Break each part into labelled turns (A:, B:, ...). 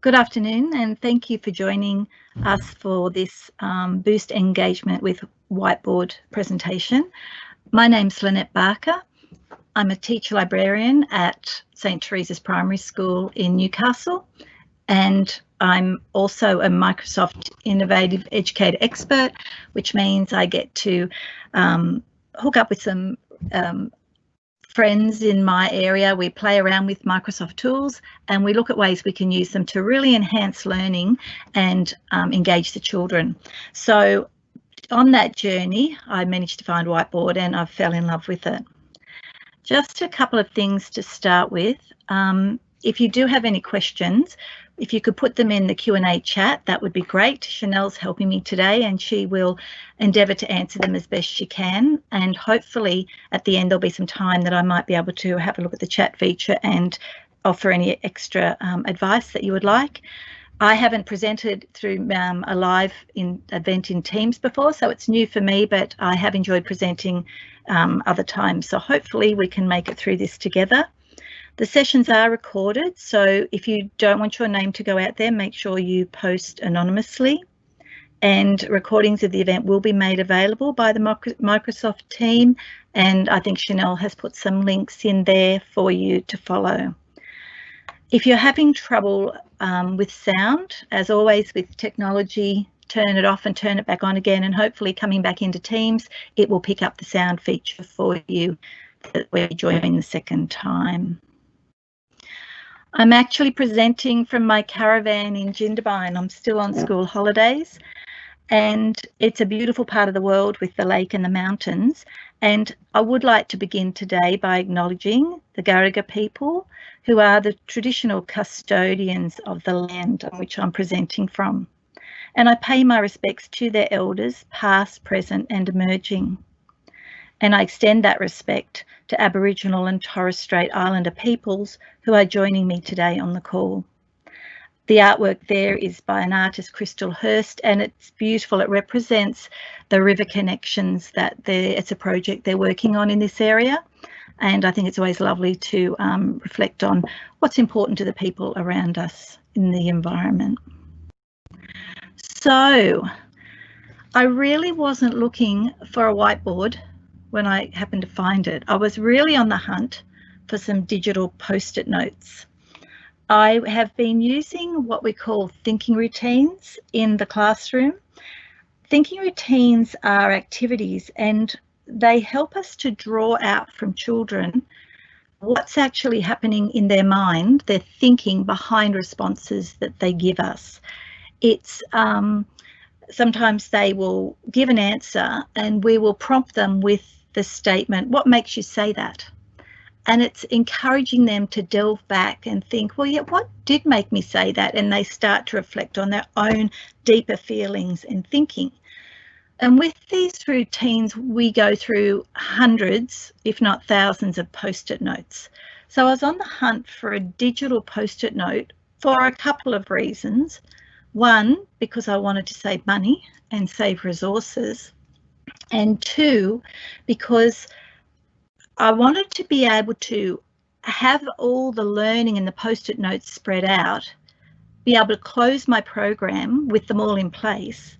A: Good afternoon, and thank you for joining us for this Boost Engagement with Whiteboard presentation. My name's Lynette Barker. I'm a teacher librarian at St Teresa's Primary School in Newcastle, and I'm also a Microsoft Innovative Educator Expert, which means I get to hook up with some friends in my area. We play around with Microsoft tools and we look at ways we can use them to really enhance learning and engage the children. So on that journey, I managed to find Whiteboard and I fell in love with it. Just a couple of things to start with. If you do have any questions, if you could put them in the Q&A chat, that would be great. Chanel's helping me today and she will endeavour to answer them as best she can. And hopefully at the end there'll be some time that I might be able to have a look at the chat feature and offer any extra advice that you would like. I haven't presented through a live event in Teams before, so it's new for me, but I have enjoyed presenting other times. So hopefully we can make it through this together. The sessions are recorded, so if you don't want your name to go out there, make sure you post anonymously. And recordings of the event will be made available by the Microsoft team, and I think Chanel has put some links in there for you to follow. If you're having trouble with sound, as always with technology, turn it off and turn it back on again, and hopefully coming back into Teams, it will pick up the sound feature for you when you join the second time. I'm actually presenting from my caravan in Jindabyne. I'm still on school holidays and it's a beautiful part of the world with the lake and the mountains. And I would like to begin today by acknowledging the Gariga people, who are the traditional custodians of the land on which I'm presenting from. And I pay my respects to their elders, past, present and emerging. And I extend that respect to Aboriginal and Torres Strait Islander peoples who are joining me today on the call. The artwork there is by an artist, Crystal Hurst, and it's beautiful. It represents the river connections that it's a project they're working on in this area. And I think it's always lovely to reflect on what's important to the people around us in the environment. So I really wasn't looking for a whiteboard when I happened to find it. I was really on the hunt for some digital post-it notes. I have been using what we call thinking routines in the classroom. Thinking routines are activities and they help us to draw out from children what's actually happening in their mind, their thinking behind responses that they give us. It's sometimes they will give an answer and we will prompt them with the statement, what makes you say that? And it's encouraging them to delve back and think, well, yeah, what did make me say that? And they start to reflect on their own deeper feelings and thinking. And with these routines, we go through hundreds, if not thousands of post-it notes. So I was on the hunt for a digital post-it note for a couple of reasons. One, because I wanted to save money and save resources. And two, because I wanted to be able to have all the learning and the post-it notes spread out, be able to close my program with them all in place,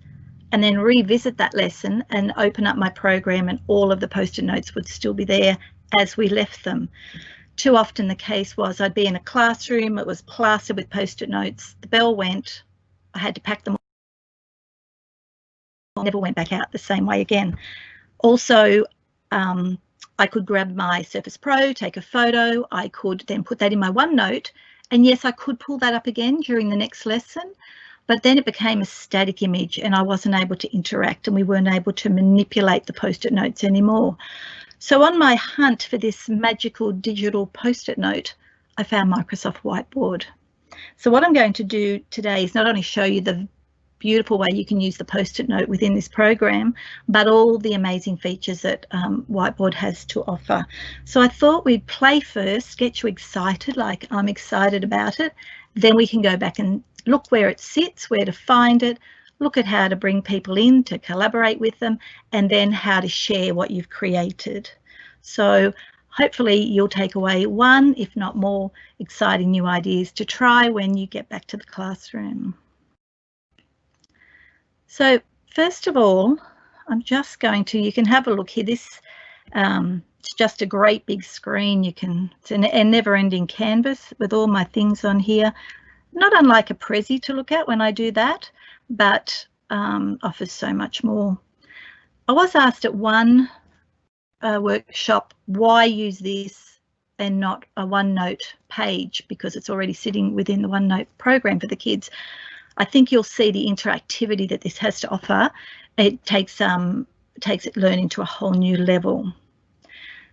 A: and then revisit that lesson and open up my program and all of the post-it notes would still be there as we left them. Too often the case was I'd be in a classroom, it was plastered with post-it notes, the bell went, I had to pack them all, never went back out the same way again. Also, I could grab my Surface Pro, take a photo, I could then put that in my OneNote, and yes, I could pull that up again during the next lesson, but then it became a static image and I wasn't able to interact and we weren't able to manipulate the post-it notes anymore. So on my hunt for this magical digital post-it note, I found Microsoft Whiteboard. So what I'm going to do today is not only show you the beautiful way you can use the post-it note within this program, but all the amazing features that Whiteboard has to offer. So I thought we'd play first, get you excited, like I'm excited about it. Then we can go back and look where it sits, where to find it, look at how to bring people in to collaborate with them, and then how to share what you've created. So hopefully you'll take away one, if not more, exciting new ideas to try when you get back to the classroom. So first of all, I'm just going to, you can have a look here. This it's just a great big screen. It's a never-ending canvas with all my things on here. Not unlike a Prezi to look at when I do that, but offers so much more. I was asked at one workshop, why use this and not a OneNote page, because it's already sitting within the OneNote program for the kids. I think you'll see the interactivity that this has to offer. It takes it learning to a whole new level.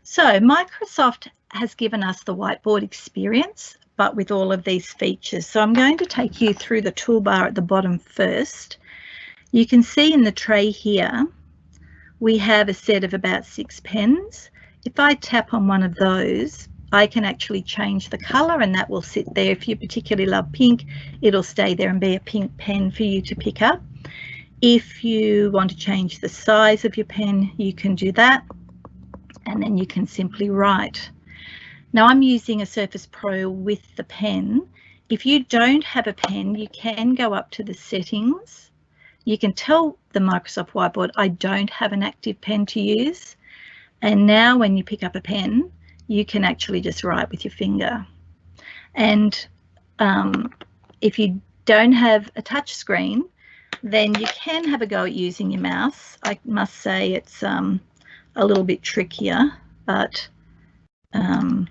A: So Microsoft has given us the whiteboard experience, but with all of these features. So I'm going to take you through the toolbar at the bottom first. You can see in the tray here, we have a set of about 6 pens. If I tap on one of those, I can actually change the colour and that will sit there. If you particularly love pink, it'll stay there and be a pink pen for you to pick up. If you want to change the size of your pen, you can do that, and then you can simply write. Now I'm using a Surface Pro with the pen. If you don't have a pen, you can go up to the settings. You can tell the Microsoft Whiteboard, I don't have an active pen to use. And now when you pick up a pen, you can actually just write with your finger. And if you don't have a touch screen, then you can have a go at using your mouse. I must say it's a little bit trickier, but I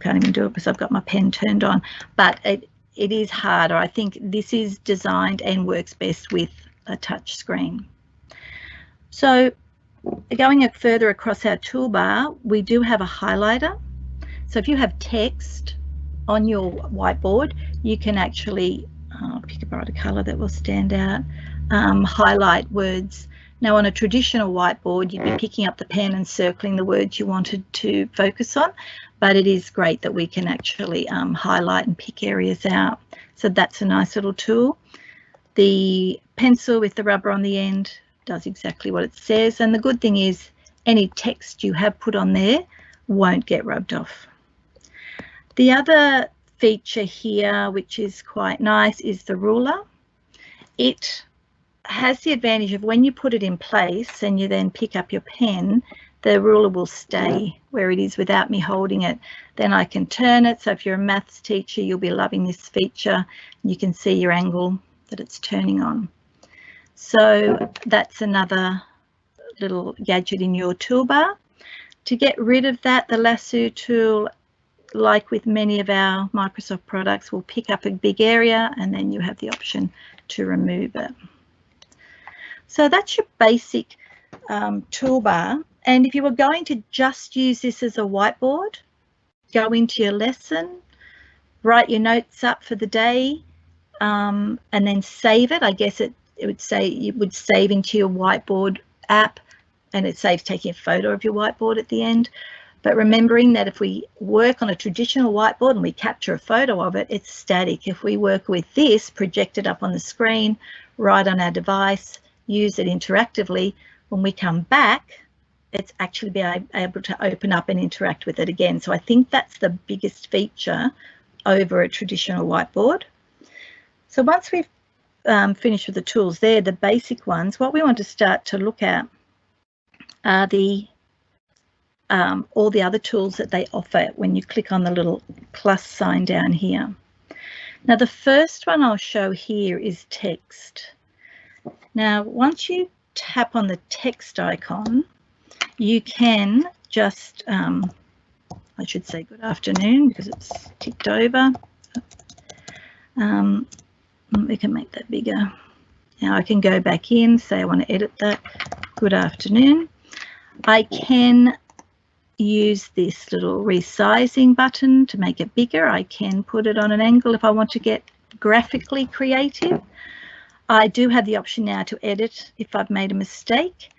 A: can't even do it because I've got my pen turned on, but it is harder. I think this is designed and works best with a touch screen. So going further across our toolbar, we do have a highlighter. So if you have text on your whiteboard, you can actually pick a brighter colour that will stand out, highlight words. Now on a traditional whiteboard, you'd be picking up the pen and circling the words you wanted to focus on, but it is great that we can actually highlight and pick areas out. So that's a nice little tool. The pencil with the rubber on the end does exactly what it says, and the good thing is any text you have put on there won't get rubbed off. The other feature here, which is quite nice, is the ruler. It has the advantage of when you put it in place and you then pick up your pen, the ruler will stay where it is without me holding it. Then I can turn it. So if you're a maths teacher, you'll be loving this feature. You can see your angle that it's turning on. So that's another little gadget in your toolbar. To get rid of that, the lasso tool, like with many of our Microsoft products, will pick up a big area and then you have the option to remove it. So that's your basic toolbar. And if you were going to just use this as a whiteboard, go into your lesson, write your notes up for the day, and then save it. I guess it would save into your whiteboard app, and it saves taking a photo of your whiteboard at the end. But remembering that if we work on a traditional whiteboard and we capture a photo of it, it's static. If we work with this, project it up on the screen, write on our device, use it interactively, when we come back, it's actually be able to open up and interact with it again. So I think that's the biggest feature over a traditional whiteboard. So once we've finished with the tools there, the basic ones, what we want to start to look at are all the other tools that they offer when you click on the little plus sign down here. Now the first one I'll show here is text. Now once you tap on the text icon, you can just, I should say good afternoon because it's ticked over. We can make that bigger. Now I can go back in, say I want to edit that. Good afternoon. I can use this little resizing button to make it bigger. I can put it on an angle if I want to get graphically creative. I do have the option now to edit if I've made a mistake.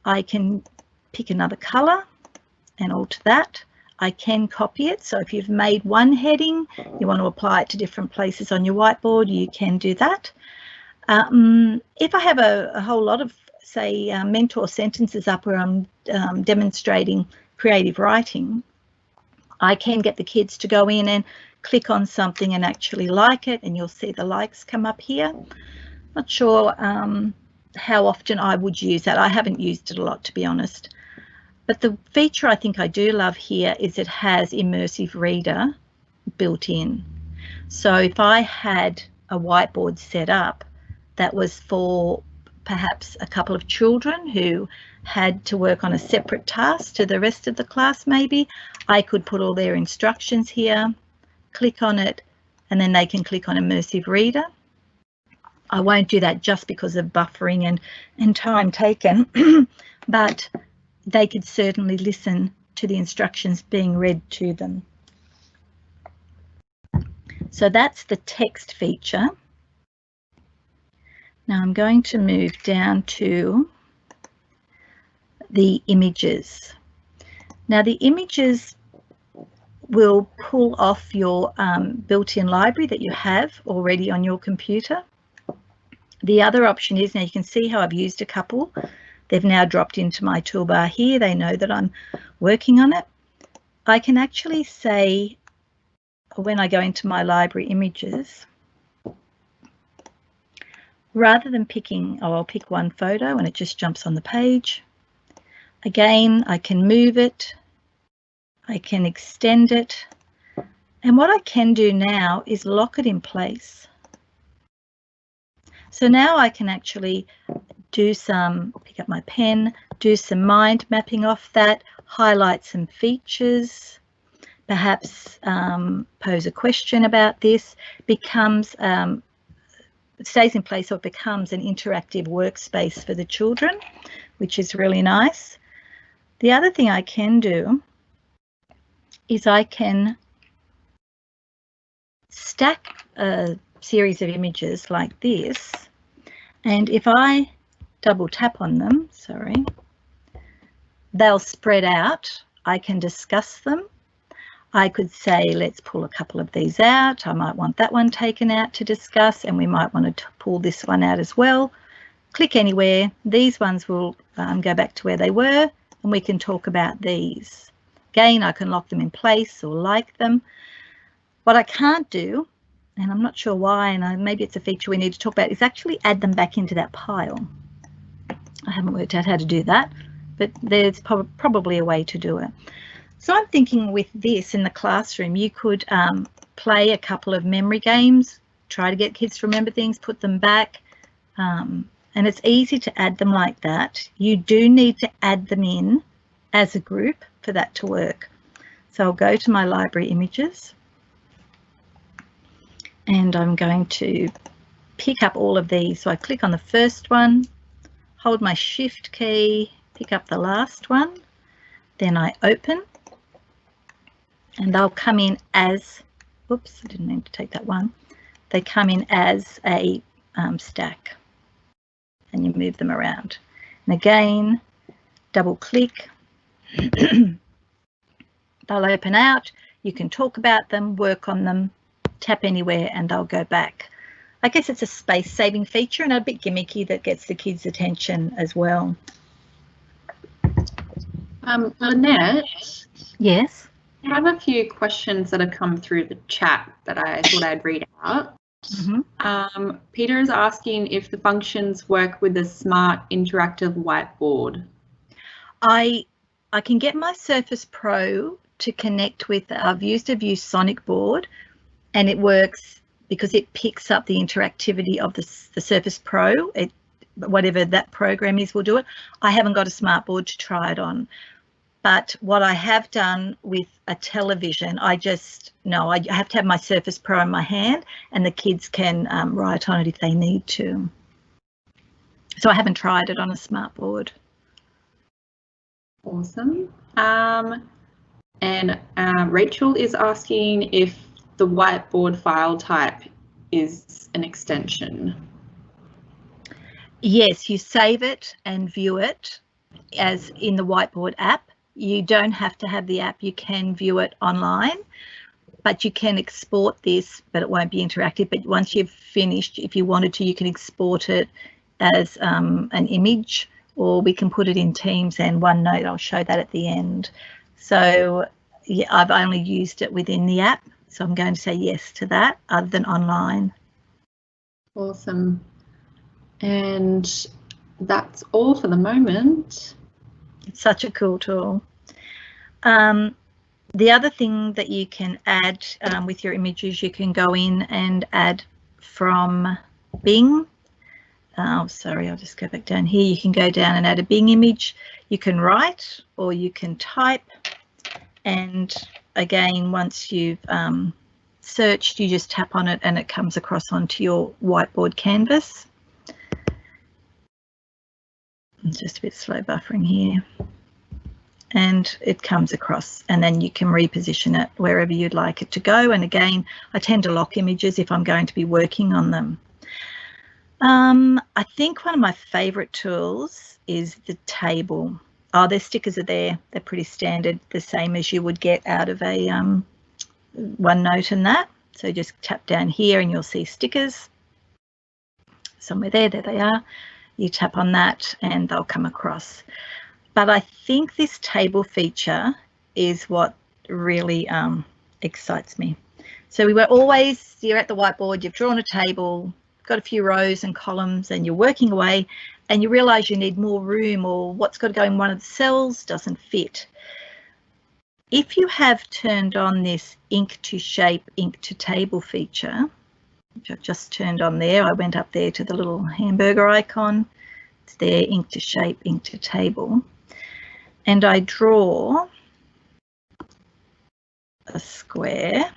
A: I can pick another color and alter that. I can copy it. So if you've made one heading, you want to apply it to different places on your whiteboard, you can do that. If I have a whole lot of, say, mentor sentences up where I'm demonstrating creative writing, I can get the kids to go in and click on something and actually like it, and you'll see the likes come up here. Not sure how often I would use that. I haven't used it a lot, to be honest. But the feature I think I do love here is it has Immersive Reader built in. So if I had a whiteboard set up that was for perhaps a couple of children who had to work on a separate task to the rest of the class, maybe, I could put all their instructions here, click on it, and then they can click on Immersive Reader. I won't do that just because of buffering and time taken, but they could certainly listen to the instructions being read to them. So that's the text feature. Now I'm going to move down to the images. Now the images will pull off your built-in library that you have already on your computer. The other option is, now you can see how I've used a couple. They've now dropped into my toolbar here. They know that I'm working on it. I can actually say, when I go into my library images, rather than picking, oh, I'll pick one photo and it just jumps on the page. Again, I can move it. I can extend it. And what I can do now is lock it in place. So now I can actually do some, pick up my pen, do some mind mapping off that, highlight some features, perhaps pose a question about this, becomes, it stays in place, so it becomes an interactive workspace for the children, which is really nice. The other thing I can do is I can stack a series of images like this, and if I double tap on them, sorry, they'll spread out. I can discuss them. I could say, let's pull a couple of these out. I might want that one taken out to discuss, and we might want to pull this one out as well. Click anywhere. These ones will go back to where they were, and we can talk about these. Again, I can lock them in place or like them. What I can't do, and I'm not sure why, and maybe it's a feature we need to talk about, is actually add them back into that pile. I haven't worked out how to do that, but there's probably a way to do it. So I'm thinking with this in the classroom, you could play a couple of memory games, try to get kids to remember things, put them back, and it's easy to add them like that. You do need to add them in as a group for that to work. So I'll go to my library images, and I'm going to pick up all of these. So I click on the first one, hold my Shift key, pick up the last one, then I open, and they'll come in as, whoops, I didn't mean to take that one. They come in as a stack, and you move them around. And again, double click, they'll open out. You can talk about them, work on them, tap anywhere, and they'll go back. I guess it's a space-saving feature and a bit gimmicky that gets the kids' attention as well.
B: Lynette?
A: Yes?
B: I have a few questions that have come through the chat that I thought I'd read out. Mm-hmm. Peter is asking if the functions work with the smart interactive whiteboard.
A: I can get my Surface Pro to connect with, I've used a ViewSonic board, and it works because it picks up the interactivity of the Surface Pro. Whatever that program is will do it. I haven't got a smart board to try it on. But what I have done with a television, I have to have my Surface Pro in my hand, and the kids can write on it if they need to. So I haven't tried it on a smart board.
B: Awesome. And Rachel is asking if the whiteboard file type is an extension.
A: Yes, you save it and view it as in the whiteboard app. You don't have to have the app, you can view it online, but you can export this, but it won't be interactive. But once you've finished, if you wanted to, you can export it as an image, or we can put it in Teams and OneNote. I'll show that at the end. So yeah, I've only used it within the app. So I'm going to say yes to that, other than online.
B: Awesome. And that's all for the moment.
A: It's such a cool tool. The other thing that you can add with your images, you can go in and add from Bing. Oh, sorry, I'll just go back down here. You can go down and add a Bing image. You can write or you can type. And again, once you've searched, you just tap on it and it comes across onto your whiteboard canvas. It's just a bit slow buffering here. And it comes across, and then you can reposition it wherever you'd like it to go. And again, I tend to lock images if I'm going to be working on them. I think one of my favourite tools is the table. Oh, their stickers are there. They're pretty standard, the same as you would get out of a OneNote and that. So just tap down here and you'll see stickers. Somewhere there they are. You tap on that and they'll come across. But I think this table feature is what really excites me. So we were always, you're at the whiteboard, you've drawn a table, got a few rows and columns, and you're working away and you realise you need more room, or what's got to go in one of the cells doesn't fit. If you have turned on this ink to shape, ink to table feature, which I've just turned on there, I went up there to the little hamburger icon. It's there, ink to shape, ink to table. And I draw a square,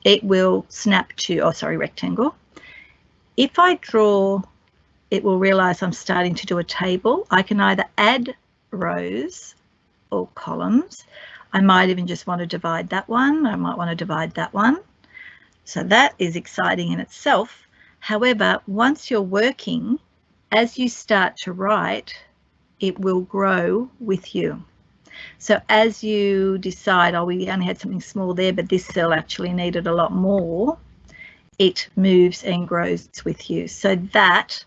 A: it will snap to, oh sorry, rectangle. If I draw, it will realise I'm starting to do a table. I can either add rows or columns. I might even just want to divide that one. I might want to divide that one. So that is exciting in itself. However, once you're working, as you start to write, it will grow with you. So as you decide, oh, we only had something small there, but this cell actually needed a lot more, it moves and grows with you. So that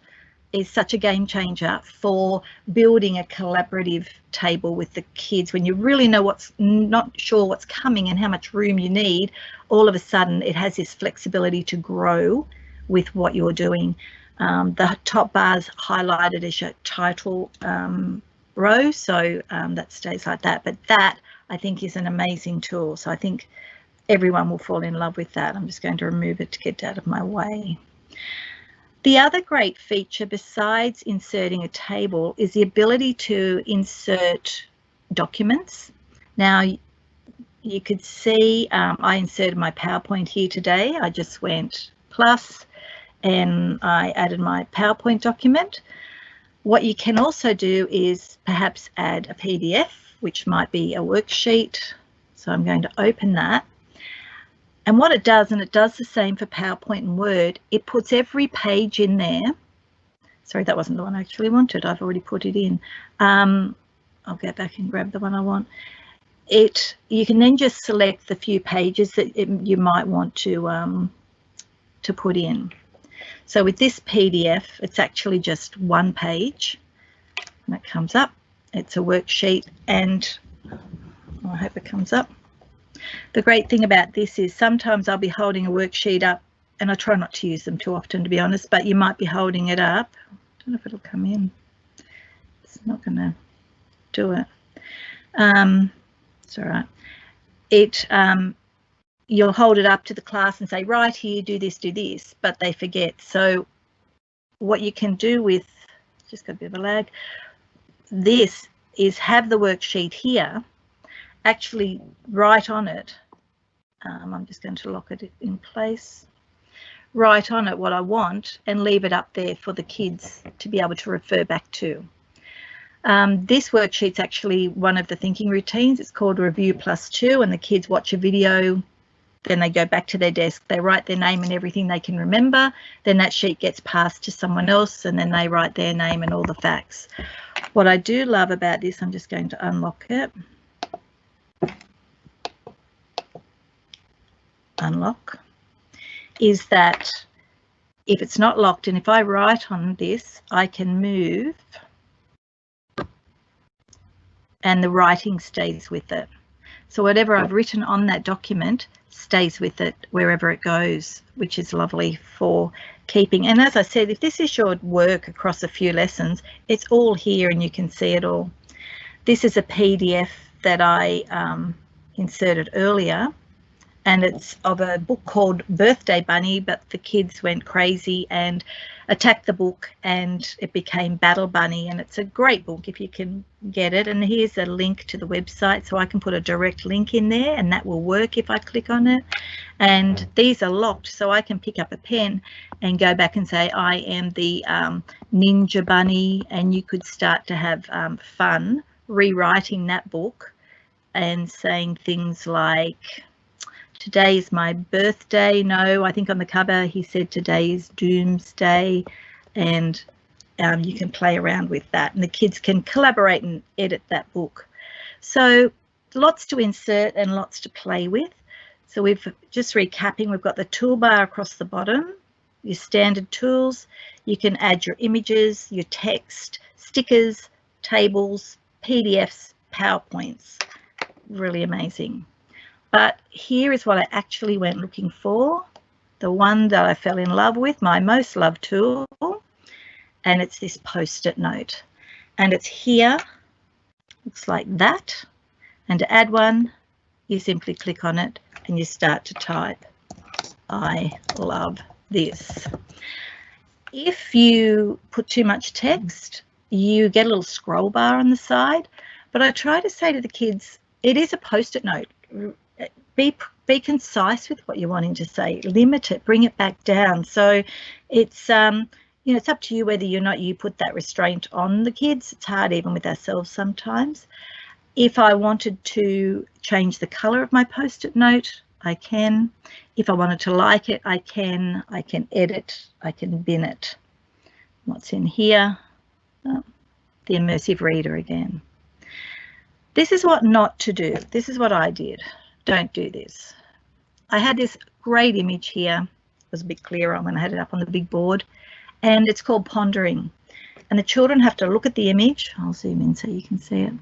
A: is such a game changer for building a collaborative table with the kids. When you really know not sure what's coming and how much room you need, all of a sudden it has this flexibility to grow with what you're doing. The top bar's highlighted as your title row, so that stays like that. But that, I think, is an amazing tool. So I think everyone will fall in love with that. I'm just going to remove it to get out of my way. The other great feature besides inserting a table is the ability to insert documents. Now, you could see I inserted my PowerPoint here today. I just went plus and I added my PowerPoint document. What you can also do is perhaps add a PDF, which might be a worksheet. So I'm going to open that. And what it does, and it does the same for PowerPoint and Word, it puts every page in there. Sorry, that wasn't the one I actually wanted. I've already put it in. I'll go back and grab the one I want. You can then just select the few pages that you might want to put in. So with this PDF, it's actually just one page. And it comes up. It's a worksheet, and I hope it comes up. The great thing about this is sometimes I'll be holding a worksheet up, and I try not to use them too often, to be honest, but you might be holding it up. I don't know if it'll come in. It's not going to do it. It's all right. You'll hold it up to the class and say, right here, do this, but they forget. So what you can do with, just got a bit of a lag, this is have the worksheet here, actually write on it. I'm just going to lock it in place. Write on it what I want and leave it up there for the kids to be able to refer back to. This worksheet's actually one of the thinking routines. It's called Review Plus 2, and the kids watch a video, then they go back to their desk, they write their name and everything they can remember, then that sheet gets passed to someone else and then they write their name and all the facts. What I do love about this, I'm just going to unlock it. Unlock, is that if it's not locked and if I write on this, I can move and the writing stays with it. So whatever I've written on that document stays with it wherever it goes, which is lovely for keeping. And as I said, if this is your work across a few lessons, it's all here and you can see it all. This is a PDF that I inserted earlier, and it's of a book called Birthday Bunny, but the kids went crazy and attacked the book and it became Battle Bunny, and it's a great book if you can get it. And here's a link to the website, so I can put a direct link in there and that will work if I click on it. And these are locked, so I can pick up a pen and go back and say I am the Ninja Bunny, and you could start to have fun rewriting that book and saying things like, today is my birthday. No, I think on the cover he said today is Doomsday, and you can play around with that and the kids can collaborate and edit that book. So lots to insert and lots to play with. So we've just recapping, we've got the toolbar across the bottom, your standard tools. You can add your images, your text, stickers, tables, PDFs, PowerPoints. Really amazing. But here is what I actually went looking for, the one that I fell in love with, my most loved tool, and it's this Post-it note. And it's here, looks like that. And to add one, you simply click on it and you start to type. I love this. If you put too much text, you get a little scroll bar on the side, but I try to say to the kids, it is a Post-it note. Be concise with what you're wanting to say, limit it, bring it back down. So it's it's up to you whether or not you put that restraint on the kids. It's hard even with ourselves sometimes. If I wanted to change the color of my Post-it note, I can. If I wanted to like it, I can edit, I can bin it. What's in here? Oh, the immersive reader again. This is what not to do. This is what I did. Don't do this. I had this great image here. It was a bit clearer when I had it up on the big board, and it's called Pondering. And the children have to look at the image. I'll zoom in so you can see it.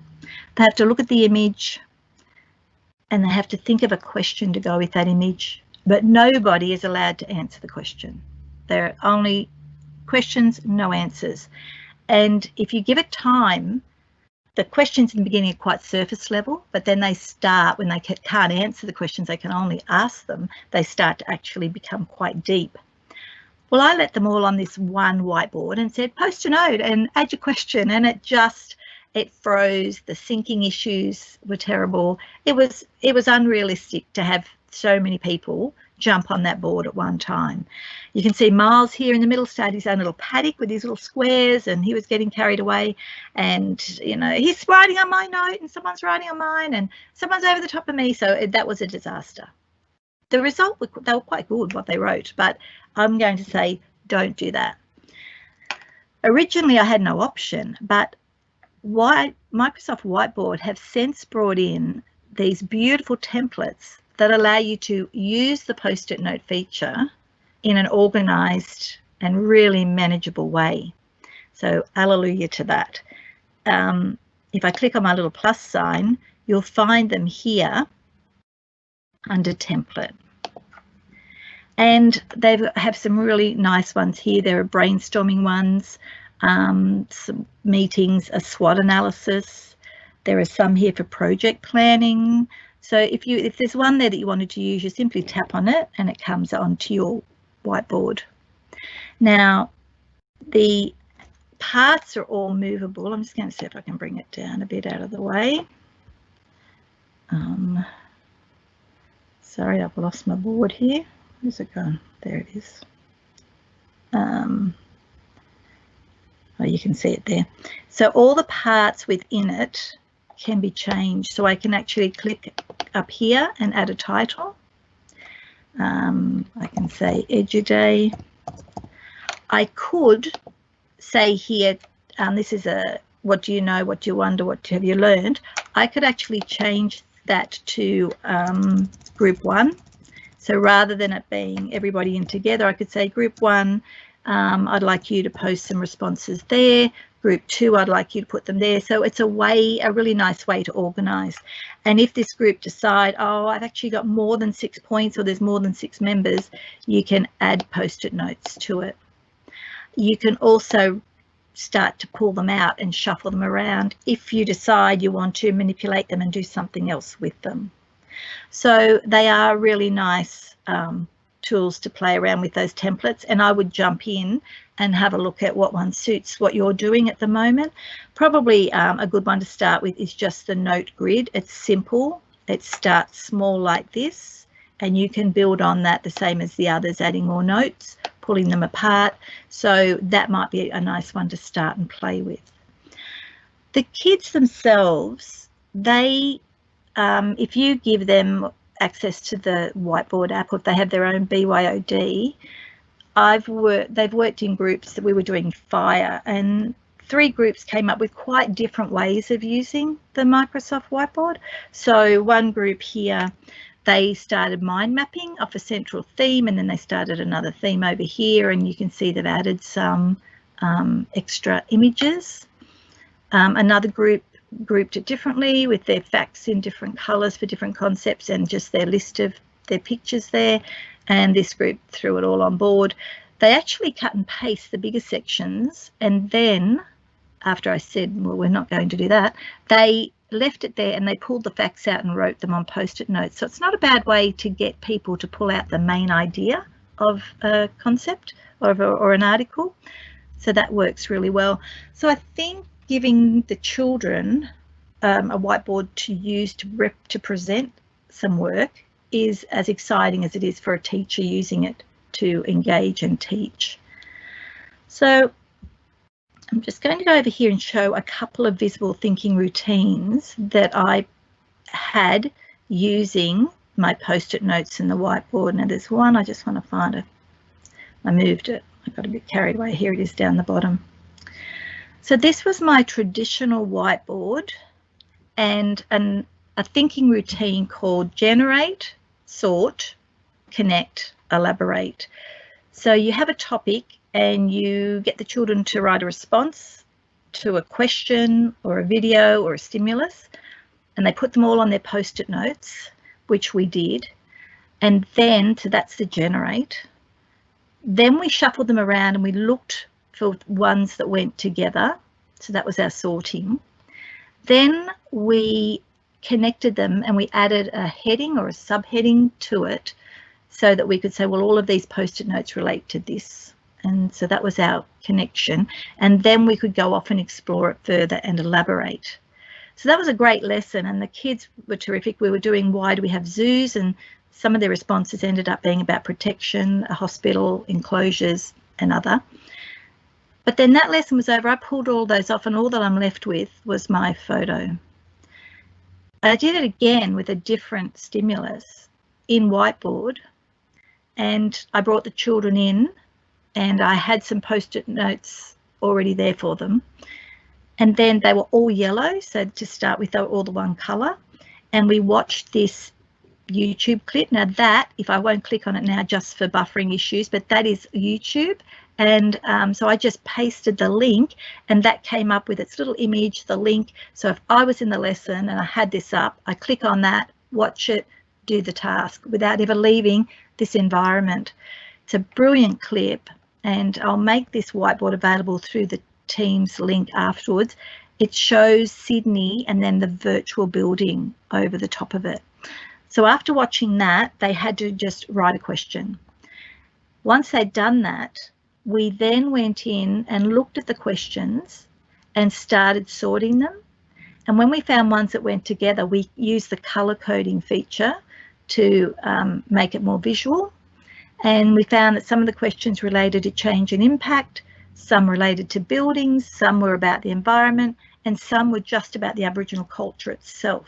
A: They have to look at the image and they have to think of a question to go with that image, but nobody is allowed to answer the question. There are only questions, no answers. And if you give it time, the questions in the beginning are quite surface level, but then they start, when they can't answer the questions, they can only ask them, they start to actually become quite deep. Well, I let them all on this one whiteboard and said, post a note and add your question, and it froze. The syncing issues were terrible. It was unrealistic to have so many people jump on that board at one time. You can see Miles here in the middle started his own little paddock with his little squares, and he was getting carried away, and he's writing on my note and someone's writing on mine and someone's over the top of me. So that was a disaster. The result, they were quite good what they wrote, but I'm going to say don't do that. Originally I had no option, but Microsoft Whiteboard have since brought in these beautiful templates that allow you to use the Post-it note feature in an organised and really manageable way. So hallelujah to that. If I click on my little plus sign, you'll find them here under template. And they have some really nice ones here. There are brainstorming ones, some meetings, a SWOT analysis. There are some here for project planning. So if there's one there that you wanted to use, you simply tap on it and it comes onto your whiteboard. Now, the parts are all movable. I'm just going to see if I can bring it down a bit out of the way. Sorry, I've lost my board here. Where's it gone? There it is. Oh, you can see it there. So all the parts within it can be changed. So I can actually click up here and add a title. I can say EduDay. I could say here, this is a what do you know, what do you wonder, what have you learned. I could actually change that to group 1. So rather than it being everybody in together, I could say group 1, I'd like you to post some responses there. Group 2, I'd like you to put them there. So it's a really nice way to organise. And if this group decide, oh, I've actually got more than 6 points or there's more than 6 members, you can add post-it notes to it. You can also start to pull them out and shuffle them around if you decide you want to manipulate them and do something else with them. So they are really nice tools to play around with those templates, and I would jump in and have a look at what one suits what you're doing at the moment. Probably a good one to start with is just the note grid. It's simple. It starts small like this, and you can build on that the same as the others, adding more notes, pulling them apart. So that might be a nice one to start and play with. The kids themselves, they, if you give them access to the whiteboard app, or if they have their own BYOD, they've worked in groups that we were doing FIRE, and 3 groups came up with quite different ways of using the Microsoft Whiteboard. So one group here, they started mind mapping off a central theme, and then they started another theme over here, and you can see they've added some extra images. Another group grouped it differently with their facts in different colours for different concepts and just their list of their pictures there, and this group threw it all on board. They actually cut and paste the bigger sections, and then after I said, well, we're not going to do that, they left it there and they pulled the facts out and wrote them on post-it notes. So it's not a bad way to get people to pull out the main idea of a concept or an article. So that works really well. So I think giving the children a whiteboard to use to present some work is as exciting as it is for a teacher using it to engage and teach. So I'm just going to go over here and show a couple of visible thinking routines that I had using my post-it notes in the whiteboard. Now there's one, I just want to find it. I moved it. I got a bit carried away. Here it is down the bottom. So this was my traditional whiteboard, and a thinking routine called generate, sort, connect, elaborate. So you have a topic and you get the children to write a response to a question or a video or a stimulus, and they put them all on their post-it notes, which we did. And then, so that's the generate. Then we shuffled them around and we looked for ones that went together. So that was our sorting. Then we connected them and we added a heading or a subheading to it so that we could say, well, all of these post-it notes relate to this. And so that was our connection. And then we could go off and explore it further and elaborate. So that was a great lesson, and the kids were terrific. We were doing why do we have zoos, and some of their responses ended up being about protection, a hospital, enclosures and other. But then that lesson was over. I pulled all those off, and all that I'm left with was my photo. I did it again with a different stimulus in whiteboard, and I brought the children in and I had some post-it notes already there for them. And then they were all yellow, so to start with, they were all the one colour. And we watched this YouTube clip. Now that, if I won't click on it now just for buffering issues, but that is YouTube. And so I just pasted the link, and that came up with its little image, the link. So if I was in the lesson and I had this up, I click on that, watch it, do the task without ever leaving this environment. It's a brilliant clip, and I'll make this whiteboard available through the Teams link afterwards. It shows Sydney and then the virtual building over the top of it. So after watching that, they had to just write a question. Once they'd done that, we then went in and looked at the questions and started sorting them. And when we found ones that went together, we used the colour coding feature to make it more visual. And we found that some of the questions related to change and impact, some related to buildings, some were about the environment, and some were just about the Aboriginal culture itself.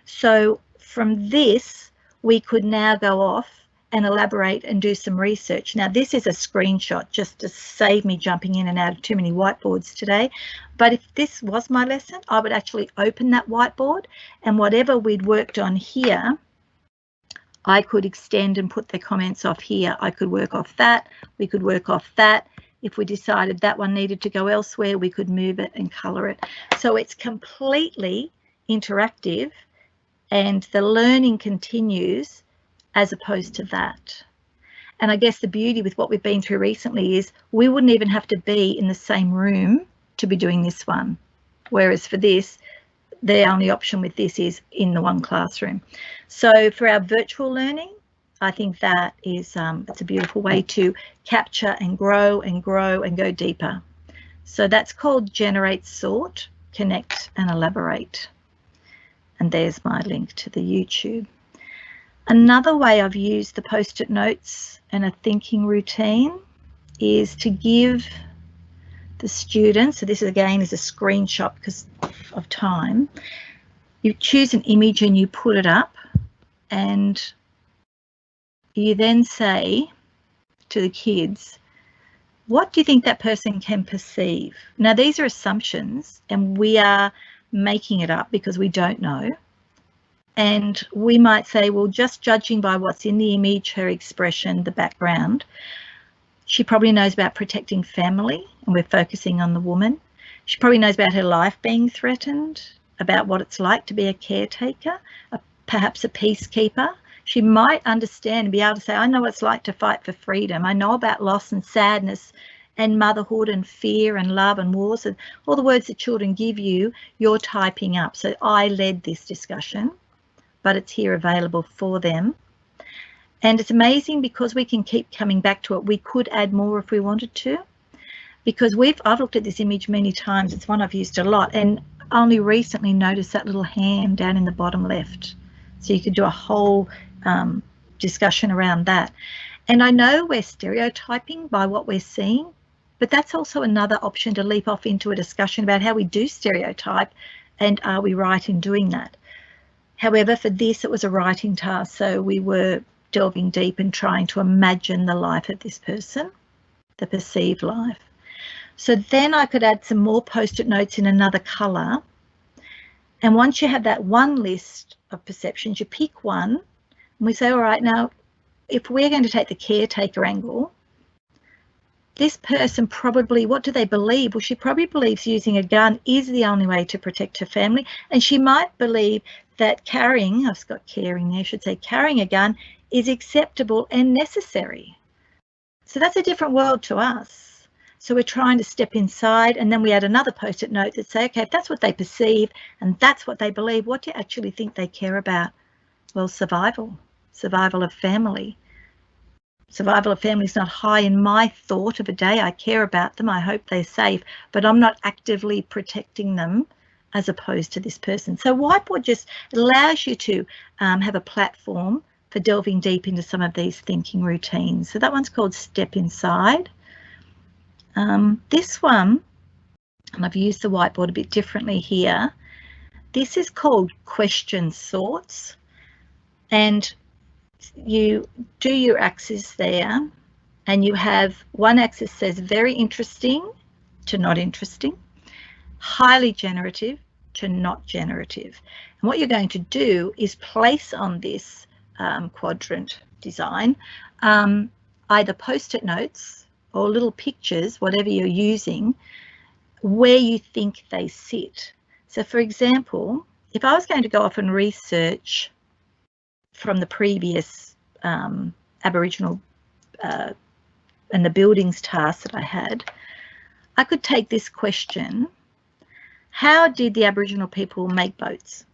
A: So from this, we could now go off and elaborate and do some research. Now, this is a screenshot just to save me jumping in and out of too many whiteboards today. But if this was my lesson, I would actually open that whiteboard, and whatever we'd worked on here, I could extend and put the comments off here. I could work off that. We could work off that. If we decided that one needed to go elsewhere, we could move it and colour it. So it's completely interactive, and the learning continues as opposed to that. And I guess the beauty with what we've been through recently is we wouldn't even have to be in the same room to be doing this one. Whereas for this, the only option with this is in the one classroom. So for our virtual learning, I think that is it's a beautiful way to capture and grow and grow and go deeper. So that's called Generate, Sort, Connect and Elaborate. And there's my link to the YouTube. Another way I've used the post-it notes and a thinking routine is to give the students, so this again is a screenshot because of time, you choose an image and you put it up, and you then say to the kids, what do you think that person can perceive? Now these are assumptions and we are making it up because we don't know. And we might say, well, just judging by what's in the image, her expression, the background, she probably knows about protecting family, and we're focusing on the woman. She probably knows about her life being threatened, about what it's like to be a caretaker, perhaps a peacekeeper. She might understand and be able to say, I know what it's like to fight for freedom. I know about loss and sadness and motherhood and fear and love and wars, and all the words that children give you, you're typing up. So I led this discussion, but it's here available for them. And it's amazing because we can keep coming back to it. We could add more if we wanted to, because I've looked at this image many times. It's one I've used a lot, and only recently noticed that little hand down in the bottom left. So you could do a whole discussion around that. And I know we're stereotyping by what we're seeing, but that's also another option to leap off into a discussion about how we do stereotype and are we right in doing that. However, for this, it was a writing task, so we were delving deep and trying to imagine the life of this person, the perceived life. So then I could add some more post-it notes in another colour. And once you have that one list of perceptions, you pick one and we say, all right, now, if we're going to take the caretaker angle, this person probably, what do they believe? Well, she probably believes using a gun is the only way to protect her family. And she might believe that carrying, I've got caring there, I should say, carrying a gun is acceptable and necessary. So that's a different world to us. So we're trying to step inside, and then we add another post-it note that say, okay, if that's what they perceive and that's what they believe, what do you actually think they care about? Well, survival of family. Survival of family is not high in my thought of a day. I care about them. I hope they're safe, but I'm not actively protecting them as opposed to this person. So Whiteboard just allows you to have a platform for delving deep into some of these thinking routines. So that one's called Step Inside. This one, and I've used the whiteboard a bit differently here, this is called Question Sorts, and you do your axis there, and you have one axis says very interesting to not interesting, highly generative to not generative. And what you're going to do is place on this quadrant design either post-it notes or little pictures, whatever you're using, where you think they sit. So for example, if I was going to go off and research from the previous Aboriginal and the buildings task that I had, I could take this question: how did the Aboriginal people make boats?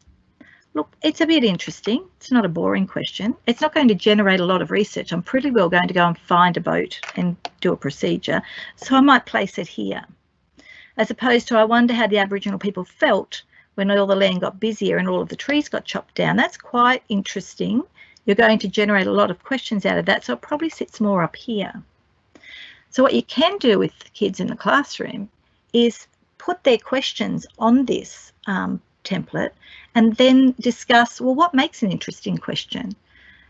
A: Look, it's a bit interesting. It's not a boring question. It's not going to generate a lot of research. I'm pretty well going to go and find a boat and do a procedure. So I might place it here. As opposed to, I wonder how the Aboriginal people felt when all the land got busier and all of the trees got chopped down. That's quite interesting. You're going to generate a lot of questions out of that. So it probably sits more up here. So what you can do with the kids in the classroom is put their questions on this template and then discuss, well, what makes an interesting question?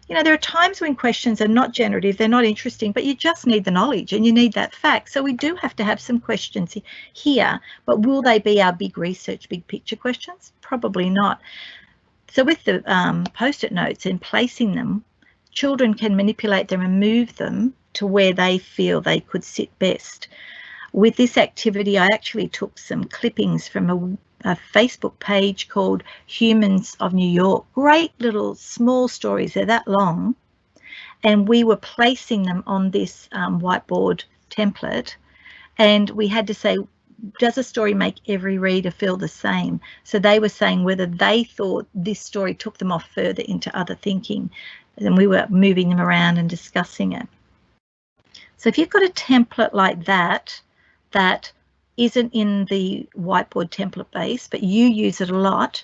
A: You know, there are times when questions are not generative, they're not interesting, but you just need the knowledge and you need that fact. So we do have to have some questions here, but will they be our big research, big picture questions? Probably not. So with the post-it notes and placing them, children can manipulate them and move them to where they feel they could sit best. With this activity, I actually took some clippings from a Facebook page called Humans of New York. Great little small stories, they're that long. And we were placing them on this whiteboard template, and we had to say, does a story make every reader feel the same? So they were saying whether they thought this story took them off further into other thinking, and we were moving them around and discussing it. So if you've got a template like that, that isn't in the whiteboard template base, but you use it a lot,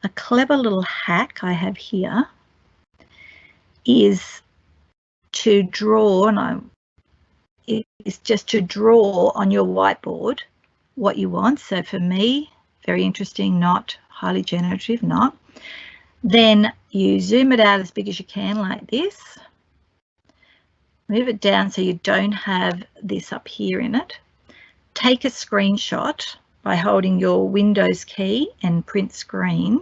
A: a clever little hack I have here is to draw, is just to draw on your whiteboard what you want. So for me, very interesting, not highly generative, not. Then you zoom it out as big as you can like this. Move it down so you don't have this up here in it. Take a screenshot by holding your Windows key and print screen.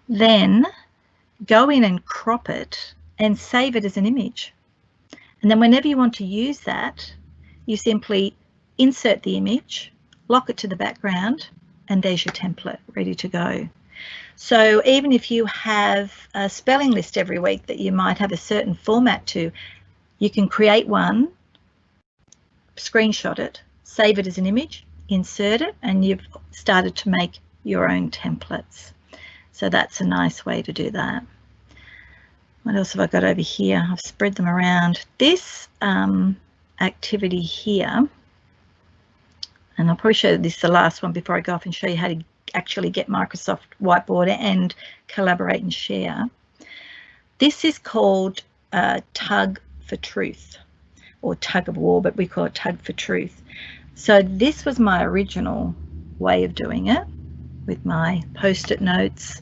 A: Then go in and crop it and save it as an image. And then whenever you want to use that, you simply insert the image, lock it to the background, and there's your template ready to go. So even if you have a spelling list every week that you might have a certain format to, you can create one, screenshot it, save it as an image, insert it, and you've started to make your own templates. So that's a nice way to do that. What else have I got over here? I've spread them around. This activity here, and I'll probably show this the last one before I go off and show you how to actually get Microsoft Whiteboard and collaborate and share. This is called Tug for Truth, or Tug of War, but we call it Tug for Truth. So this was my original way of doing it, with my post-it notes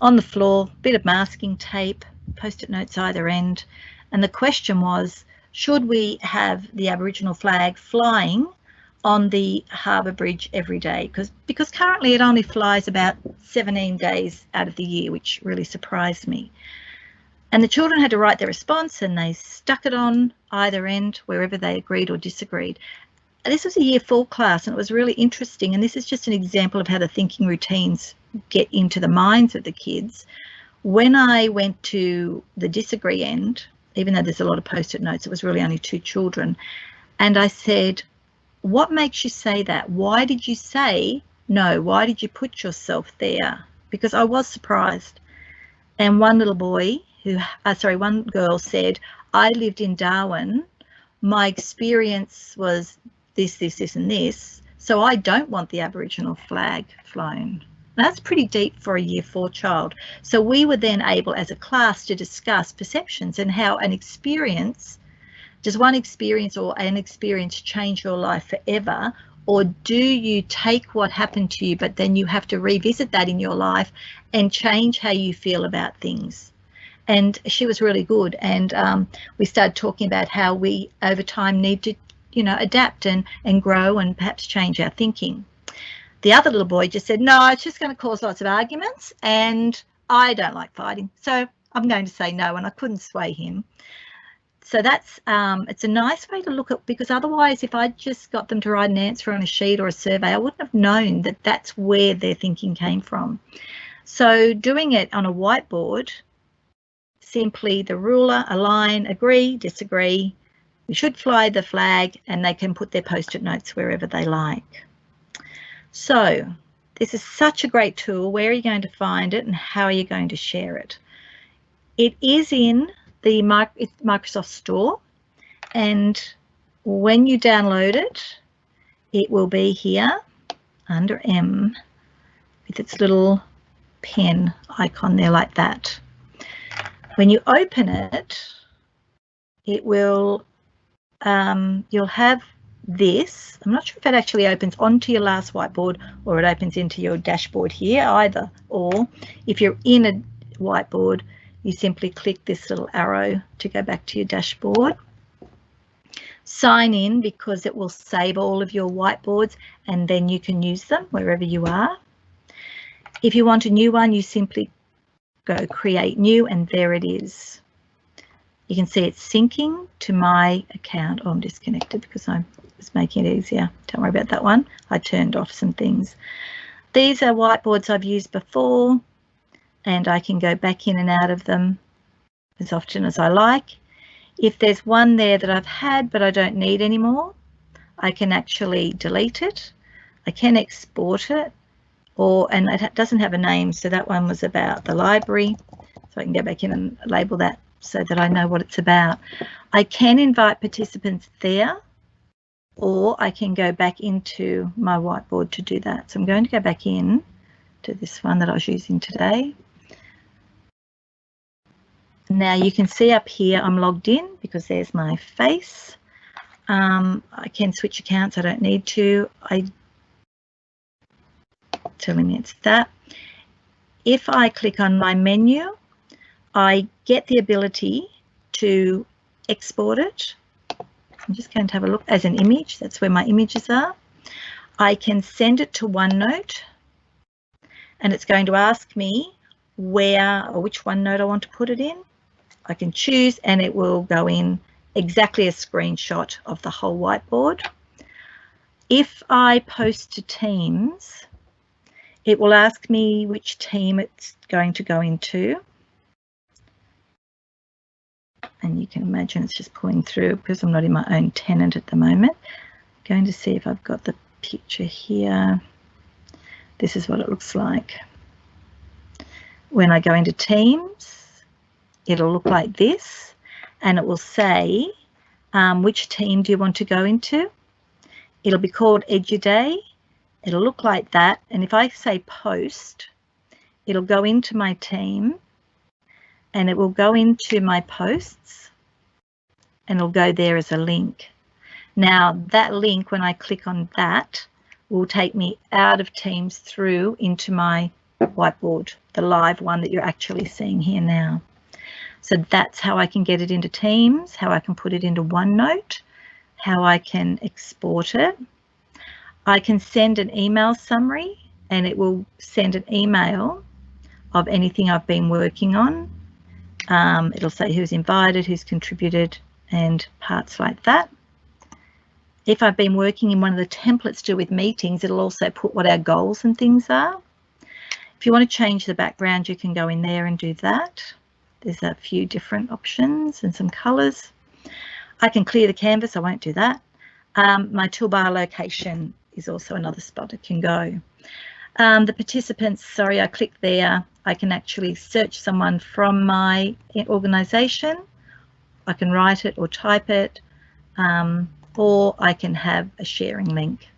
A: on the floor, bit of masking tape, post-it notes either end, and the question was, should we have the Aboriginal flag flying on the Harbour Bridge every day? Because currently it only flies about 17 days out of the year, which really surprised me. And the children had to write their response, and they stuck it on either end wherever they agreed or disagreed. And this was a Year 4 class, and it was really interesting, and this is just an example of how the thinking routines get into the minds of the kids. When I went to the disagree end, even though there's a lot of post-it notes, it was really only 2 children, and I said, what makes you say that? Why did you say no? Why did you put yourself there? Because I was surprised. And one little boy, one girl said, I lived in Darwin, my experience was this, this, this and this, so I don't want the Aboriginal flag flown. That's pretty deep for a Year 4 child. So we were then able as a class to discuss perceptions and how an experience, does one experience or an experience change your life forever? Or do you take what happened to you, but then you have to revisit that in your life and change how you feel about things? And she was really good. And we started talking about how we over time need to, adapt and grow and perhaps change our thinking. The other little boy just said, no, it's just going to cause lots of arguments and I don't like fighting. So I'm going to say no, and I couldn't sway him. So that's, it's a nice way to look at, because otherwise if I just got them to write an answer on a sheet or a survey, I wouldn't have known that that's where their thinking came from. So doing it on a whiteboard, simply the ruler, align, agree, disagree, we should fly the flag, and they can put their post-it notes wherever they like. So this is such a great tool. Where are you going to find it and how are you going to share it? It is in the Microsoft Store, and when you download it, it will be here under M with its little pen icon there like that. When you open it, it will, you'll have this. I'm not sure if it actually opens onto your last whiteboard or it opens into your dashboard here, either or. If you're in a whiteboard, you simply click this little arrow to go back to your dashboard. Sign in, because it will save all of your whiteboards and then you can use them wherever you are. If you want a new one, you simply go create new, and there it is. You can see it's syncing to my account. Oh, I'm disconnected because I was making it easier. Don't worry about that one. I turned off some things. These are whiteboards I've used before, and I can go back in and out of them as often as I like. If there's one there that I've had but I don't need anymore, I can actually delete it. I can export it, and it doesn't have a name, so that one was about the library. So I can go back in and label that so that I know what it's about. I can invite participants there, or I can go back into my whiteboard to do that. So I'm going to go back in to this one that I was using today. Now you can see up here I'm logged in because there's my face. I can switch accounts, I don't need to. Telling me it's that. If I click on my menu, I get the ability to export it. I'm just going to have a look as an image. That's where my images are. I can send it to OneNote, and it's going to ask me where or which OneNote I want to put it in. I can choose, and it will go in exactly a screenshot of the whole whiteboard. If I post to Teams, it will ask me which team it's going to go into. And you can imagine it's just pulling through because I'm not in my own tenant at the moment. I'm going to see if I've got the picture here. This is what it looks like. When I go into Teams, it'll look like this, and it will say, which team do you want to go into? It'll be called EduDay. It'll look like that, and if I say post, it'll go into my team, and it will go into my posts, and it'll go there as a link. Now that link, when I click on that, will take me out of Teams through into my whiteboard, the live one that you're actually seeing here now. So that's how I can get it into Teams, how I can put it into OneNote, how I can export it. I can send an email summary, and it will send an email of anything I've been working on. It'll say who's invited, who's contributed, and parts like that. If I've been working in one of the templates to do with meetings, it'll also put what our goals and things are. If you want to change the background, you can go in there and do that. There's a few different options and some colours. I can clear the canvas, I won't do that. My toolbar location is also another spot it can go. The participants, sorry, I clicked there. I can actually search someone from my organisation. I can write it or type it, or I can have a sharing link.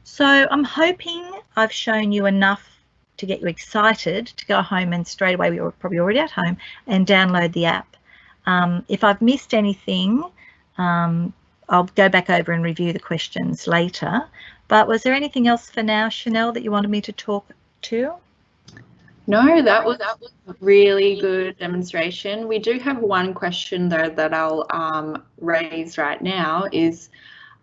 A: So I'm hoping I've shown you enough to get you excited to go home, and straight away, you're probably already at home, and download the app. If I've missed anything, I'll go back over and review the questions later. But was there anything else for now, Chanel, that you wanted me to talk to?
B: No, that was a really good demonstration. We do have one question though that I'll raise right now. Is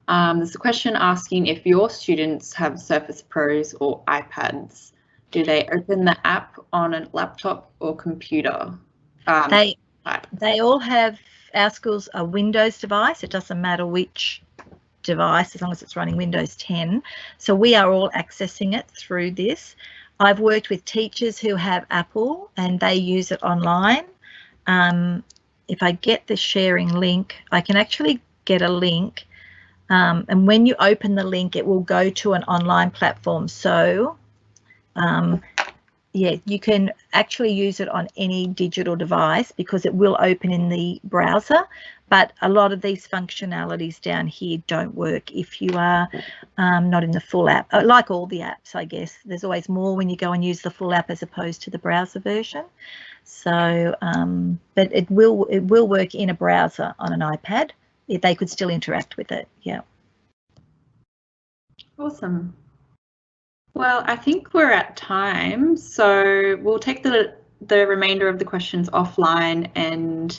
B: there's a question asking if your students have Surface Pros or iPads. Do they open the app on a laptop or computer?
A: They all have, our schools, a Windows device. It doesn't matter which device as long as it's running Windows 10. So we are all accessing it through this. I've worked with teachers who have Apple and they use it online. If I get the sharing link, I can actually get a link, and when you open the link, it will go to an online platform. So yeah, you can actually use it on any digital device because it will open in the browser, but a lot of these functionalities down here don't work if you are not in the full app. Like all the apps, I guess, there's always more when you go and use the full app as opposed to the browser version. So, but it will work in a browser on an iPad. They could still interact with it, yeah.
B: Awesome. Well, I think we're at time, so we'll take the remainder of the questions offline and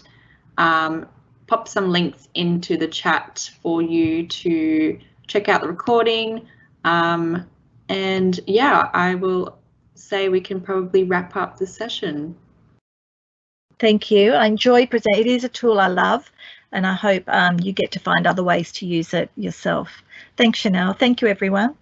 B: pop some links into the chat for you to check out the recording. And yeah, I will say we can probably wrap up the session.
A: Thank you. I enjoy presenting. It is a tool I love, and I hope you get to find other ways to use it yourself. Thanks, Chanel. Thank you, everyone.